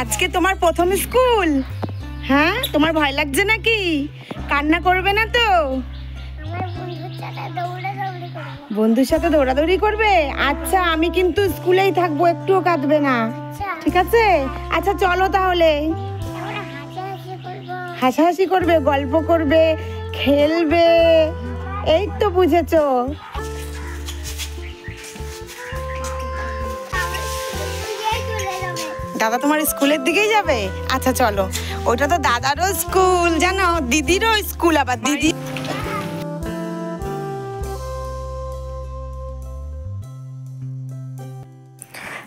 আজকে তোমার প্রথম স্কুল। হ্যাঁ, তোমার ভয় লাগছে নাকি? কান্না করবে না তো? বন্ধুর সাথে দৌড়াদৌড়ি করবে? আচ্ছা, আমি কিন্তু স্কুলেই থাকবো, একটুও কাঁদবে না, ঠিক আছে? আচ্ছা চলো তাহলে। হাসাহাসি করবে, গল্প করবে, খেলবে, এই তো বুঝেছো। দাদা তোমার স্কুলের দিকেই যাবে? আচ্ছা চলো। ওটা তো দাদারও স্কুল জানো, দিদিরও স্কুল আবার দিদি।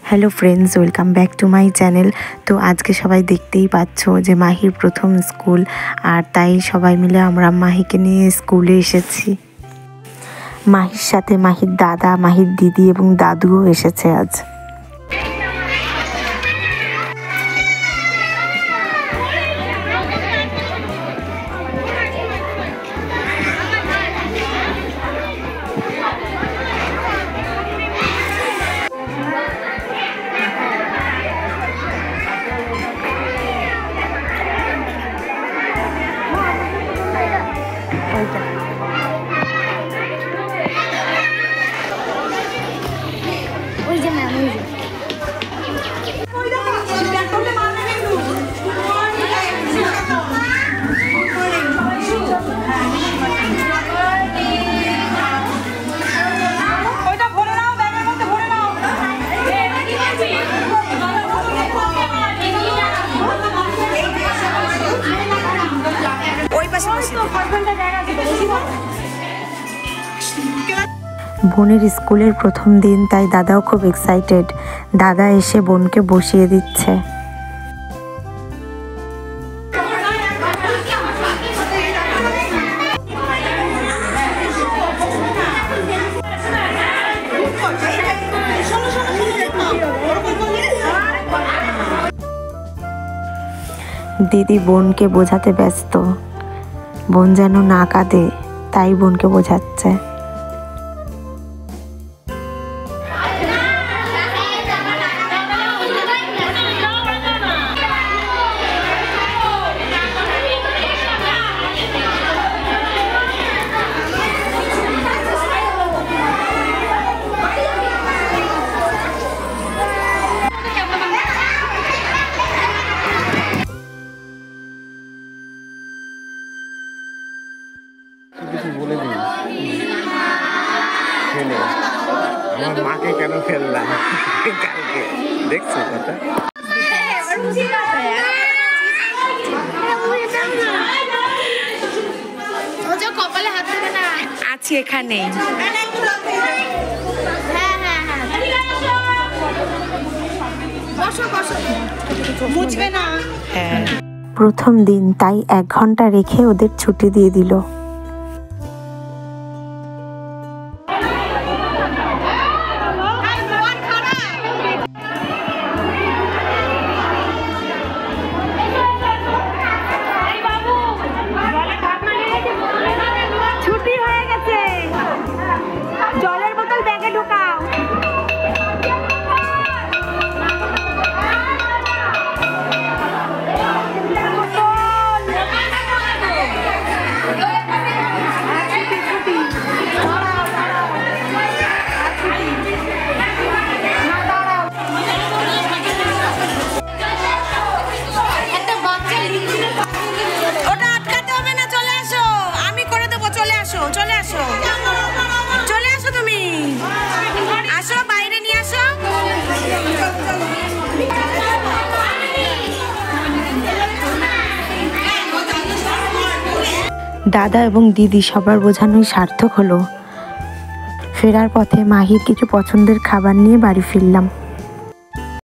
Hello friends, welcome back to my channel. তো আজকে সবাই দেখতেই পাচ্ছ যে মাহির প্রথম স্কুল, আর তাই সবাই মিলে আমরা মাহিকে নিয়ে স্কুলে এসেছি। মাহির সাথে মাহির দাদা, মাহির দিদি এবং দাদুও এসেছে আজ। বোনের স্কুলের প্রথম দিন, তাই দাদাও খুব এক্সাইটেড। দাদা এসে বোনকে বসিয়ে দিচ্ছে। দিদি বোনকে বোঝাতে ব্যস্ত, বোন যেন না কাঁদে, তাই বোনকে বোঝাচ্ছে। আমার মাকে কেন ফেললাম কালকে, দেখছো কথা? কপালে হাত দেবে না, আছি এখানে। মুছবে না। হ্যাঁ, প্রথম দিন, তাই 1 ঘন্টা রেখে ওদের ছুটি দিয়ে দিল। দাদা এবং দিদি সবার বোঝানোই সার্থক হলো। ফেরার পথে মাহির কিছু পছন্দের খাবার নিয়ে বাড়ি ফিরলাম।